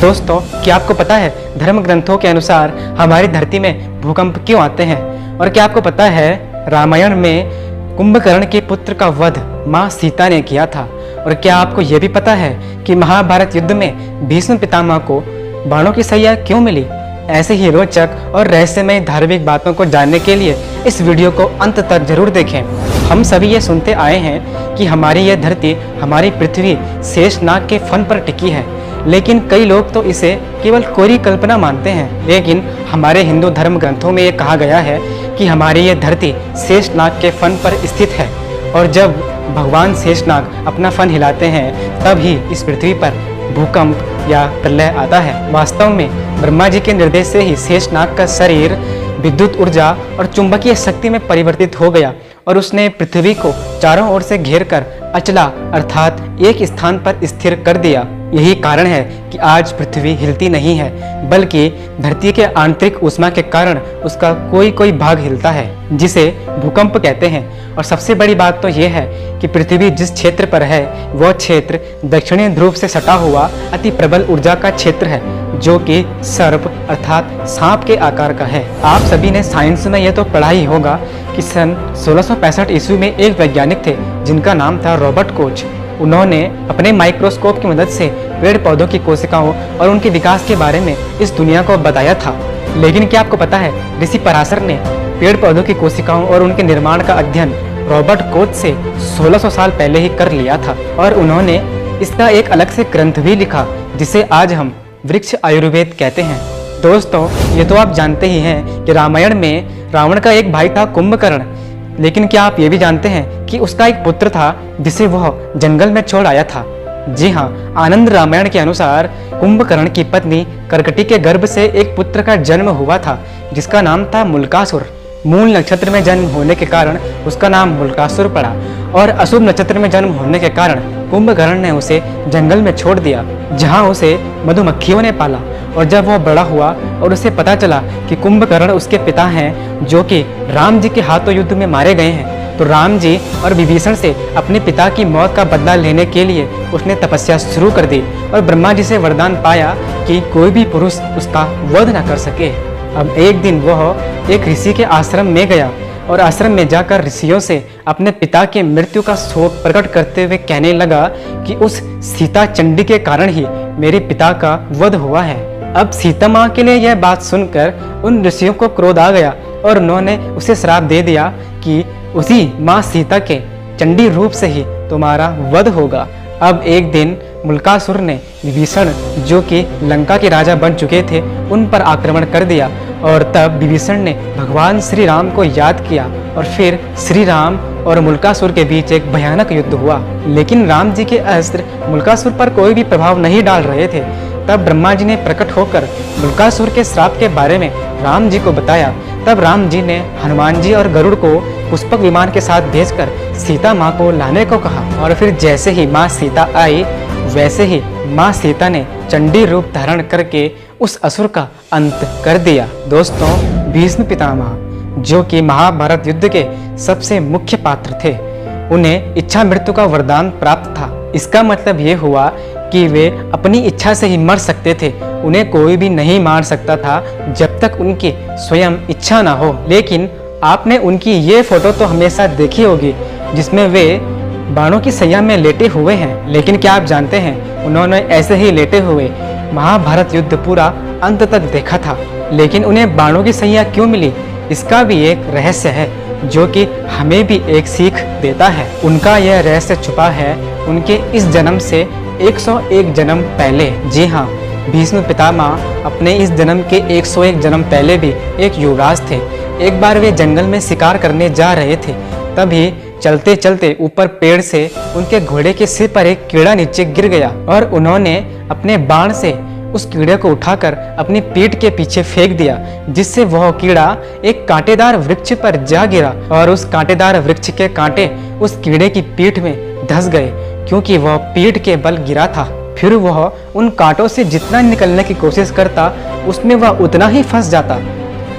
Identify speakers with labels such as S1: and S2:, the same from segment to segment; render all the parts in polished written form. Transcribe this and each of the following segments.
S1: दोस्तों, क्या आपको पता है धर्म ग्रंथों के अनुसार हमारी धरती में भूकंप क्यों आते हैं? और क्या आपको पता है रामायण में कुंभकर्ण के पुत्र का वध माँ सीता ने किया था? और क्या आपको यह भी पता है कि महाभारत युद्ध में भीष्म पितामह को बाणों की सैया क्यों मिली? ऐसे ही रोचक और रहस्यमय धार्मिक बातों को जानने के लिए इस वीडियो को अंत तक जरूर देखें। हम सभी ये सुनते आए हैं कि हमारी यह धरती, हमारी पृथ्वी शेषनाग के फन पर टिकी है, लेकिन कई लोग तो इसे केवल कोरी कल्पना मानते हैं। लेकिन हमारे हिंदू धर्म ग्रंथों में ये कहा गया है कि हमारी ये धरती शेषनाग के फन पर स्थित है, और जब भगवान शेषनाग अपना फन हिलाते हैं तब ही इस पृथ्वी पर भूकंप या प्रलय आता है। वास्तव में ब्रह्मा जी के निर्देश से ही शेषनाग का शरीर विद्युत ऊर्जा और चुंबकीय शक्ति में परिवर्तित हो गया और उसने पृथ्वी को चारों ओर से घेर कर अचला अर्थात एक स्थान पर स्थिर कर दिया। यही कारण है कि आज पृथ्वी हिलती नहीं है, बल्कि धरती के आंतरिक ऊष्मा के कारण उसका कोई कोई भाग हिलता है, जिसे भूकंप कहते हैं। और सबसे बड़ी बात तो यह है कि पृथ्वी जिस क्षेत्र पर है वह क्षेत्र दक्षिणी ध्रुव से सटा हुआ अति प्रबल ऊर्जा का क्षेत्र है, जो कि सर्प अर्थात सांप के आकार का है। आप सभी ने साइंस में यह तो पढ़ा ही होगा कि सन 1665 ईस्वी में एक वैज्ञानिक थे जिनका नाम था रॉबर्ट कोच। उन्होंने अपने माइक्रोस्कोप की मदद से पेड़ पौधों की कोशिकाओं और उनके विकास के बारे में इस दुनिया को बताया था। लेकिन क्या आपको पता है ऋषि पराशर ने पेड़ पौधों की कोशिकाओं और उनके निर्माण का अध्ययन रॉबर्ट कोच से 1600 साल पहले ही कर लिया था, और उन्होंने इसका एक अलग से ग्रंथ भी लिखा जिसे आज हम वृक्ष आयुर्वेद कहते हैं। दोस्तों, ये तो आप जानते ही हैं कि रामायण में रावण का एक भाई था कुंभकर्ण, लेकिन क्या आप ये भी जानते हैं कि उसका एक पुत्र था जिसे वह जंगल में छोड़ आया था? जी हाँ, आनंद रामायण के अनुसार कुंभकर्ण की पत्नी करकटी के गर्भ से एक पुत्र का जन्म हुआ था जिसका नाम था मुल्कासुर। मूल नक्षत्र में जन्म होने के कारण उसका नाम मुल्कासुर पड़ा, और अशुभ नक्षत्र में जन्म होने के कारण कुंभकर्ण ने उसे जंगल में छोड़ दिया, जहाँ उसे मधुमक्खियों ने पाला। और जब वह बड़ा हुआ और उसे पता चला कि कुंभकर्ण उसके पिता हैं, जो कि राम जी के हाथों युद्ध में मारे गए हैं, तो राम जी और विभीषण से अपने पिता की मौत का बदला लेने के लिए उसने तपस्या शुरू कर दी और ब्रह्मा जी से वरदान पाया कि कोई भी पुरुष उसका वध न कर सके। अब एक दिन वह एक ऋषि के आश्रम में गया और आश्रम में जाकर ऋषियों से अपने पिता के मृत्यु का शोक प्रकट करते हुए कहने लगा कि उस सीता चंडी के कारण ही मेरे पिता का वध हुआ है। अब सीता माँ के लिए यह बात सुनकर उन ऋषियों को क्रोध आ गया और उन्होंने उसे श्राप दे दिया कि उसी माँ सीता के चंडी रूप से ही तुम्हारा वध होगा। अब एक दिन मुल्कासुर ने विभीषण, जो कि लंका के राजा बन चुके थे, उन पर आक्रमण कर दिया, और तब विभीषण ने भगवान श्री राम को याद किया और फिर श्री राम और मुल्कासुर के बीच एक भयानक युद्ध हुआ। लेकिन राम जी के अस्त्र मुल्कासुर पर कोई भी प्रभाव नहीं डाल रहे थे। तब ब्रह्मा जी ने प्रकट होकर मुल्कासुर के श्राप के बारे में राम जी को बताया। तब राम जी ने हनुमान जी और गरुड़ को पुष्पक विमान के साथ भेजकर सीता माँ को लाने को कहा, और फिर जैसे ही माँ सीता आई वैसे ही माँ सीता ने चंडी रूप धारण करके उस असुर का अंत कर दिया। दोस्तों, भीष्म पितामह, जो कि महाभारत युद्ध के सबसे मुख्य पात्र थे, उन्हें इच्छा मृत्यु का वरदान प्राप्त था। इसका मतलब ये हुआ कि वे अपनी इच्छा से ही मर सकते थे। उन्हें कोई भी नहीं मार सकता था जब तक उनकी स्वयं इच्छा ना हो। लेकिन आपने उनकी ये फोटो तो हमेशा देखी होगी जिसमें वे बाणों की सैया में लेटे हुए हैं। लेकिन क्या आप जानते हैं उन्होंने ऐसे ही लेटे हुए महाभारत युद्ध पूरा अंत तक देखा था, लेकिन उन्हें बाणों की सैया क्यों मिली? इसका भी एक रहस्य है जो कि हमें भी एक सीख देता है। उनका यह रहस्य छुपा है उनके इस जन्म से 101 जन्म पहले। जी हाँ, भीष्म पितामह अपने इस जन्म के 101 जन्म पहले भी एक युवराज थे। एक बार वे जंगल में शिकार करने जा रहे थे, तभी चलते चलते ऊपर पेड़ से उनके घोड़े के सिर पर एक कीड़ा नीचे गिर गया, और उन्होंने अपने बाण से उस कीड़े को उठाकर अपनी पीठ के पीछे फेंक दिया, जिससे वह कीड़ा एक कांटेदार वृक्ष पर जा गिरा, और उस कांटेदार वृक्ष के कांटे उस कीड़े की पीठ में धंस गए, क्योंकि वह पीठ के बल गिरा था। फिर वह उन कांटों से जितना निकलने की कोशिश करता उसमें वह उतना ही फंस जाता।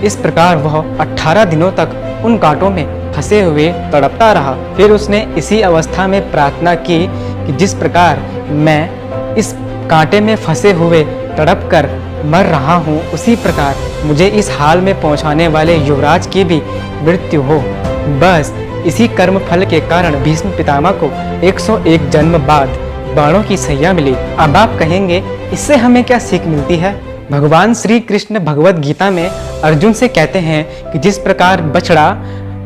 S1: इस प्रकार वह 18 दिनों तक उन कांटों में फंसे हुए तड़पता रहा। फिर उसने इसी अवस्था में प्रार्थना की कि जिस प्रकार मैं इस कांटे में फंसे हुए तड़प कर मर रहा हूँ, उसी प्रकार मुझे इस हाल में पहुँचाने वाले युवराज की भी मृत्यु हो। बस इसी कर्म फल के कारण भीष्म पितामह को 101 जन्म बाद बाणों की सैया मिली। अब आप कहेंगे इससे हमें क्या सीख मिलती है? भगवान श्री कृष्ण भगवत गीता में अर्जुन से कहते हैं कि जिस प्रकार बछड़ा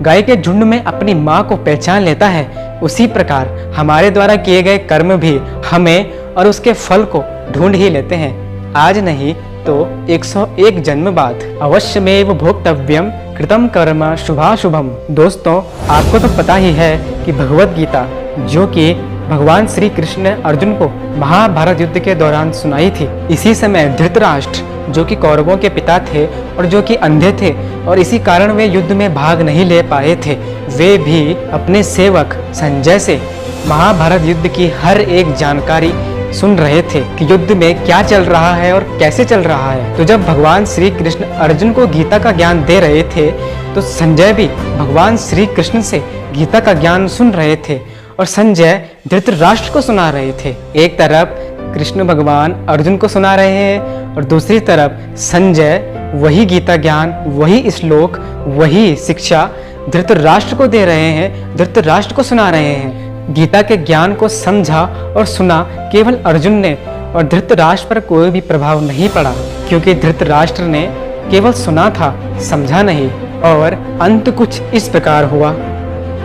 S1: गाय के झुंड में अपनी माँ को पहचान लेता है, उसी प्रकार हमारे द्वारा किए गए कर्म भी हमें और उसके फल को ढूंढ ही लेते हैं। आज नहीं तो 101 जन्म बाद। अवश्यमेव भोक्तव्यम कृतम कर्म शुभाशुभम। दोस्तों, आपको तो पता ही है कि भगवत गीता जो कि भगवान श्री कृष्ण ने अर्जुन को महाभारत युद्ध के दौरान सुनाई थी, इसी समय धृतराष्ट्र जो कि कौरवों के पिता थे और जो कि अंधे थे और इसी कारण वे युद्ध में भाग नहीं ले पाए थे, वे भी अपने सेवक संजय से महाभारत युद्ध की हर एक जानकारी सुन रहे थे कि युद्ध में क्या चल रहा है और कैसे चल रहा है। तो जब भगवान श्री कृष्ण अर्जुन को गीता का ज्ञान दे रहे थे, तो संजय भी भगवान श्री कृष्ण से गीता का ज्ञान सुन रहे थे और संजय धृतराष्ट्र को सुना रहे थे। एक तरफ कृष्ण भगवान अर्जुन को सुना रहे हैं और दूसरी तरफ संजय वही गीता ज्ञान, वही श्लोक, वही शिक्षा धृतराष्ट्र को दे रहे हैं, धृतराष्ट्र को सुना रहे हैं। गीता के ज्ञान को समझा और सुना केवल अर्जुन ने और धृतराष्ट्र पर कोई भी प्रभाव नहीं पड़ा, क्योंकि धृतराष्ट्र ने केवल सुना था, समझा नहीं। और अंत कुछ इस प्रकार हुआ,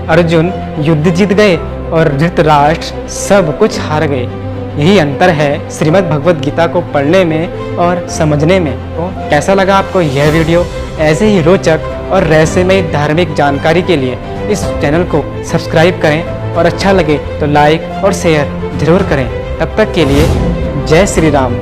S1: अर्जुन युद्ध जीत गए और धृतराष्ट्र सब कुछ हार गए। यही अंतर है श्रीमद् भगवत गीता को पढ़ने में और समझने में। तो कैसा लगा आपको यह वीडियो? ऐसे ही रोचक और रहस्यमय धार्मिक जानकारी के लिए इस चैनल को सब्सक्राइब करें और अच्छा लगे तो लाइक और शेयर जरूर करें। तब तक के लिए जय श्री राम।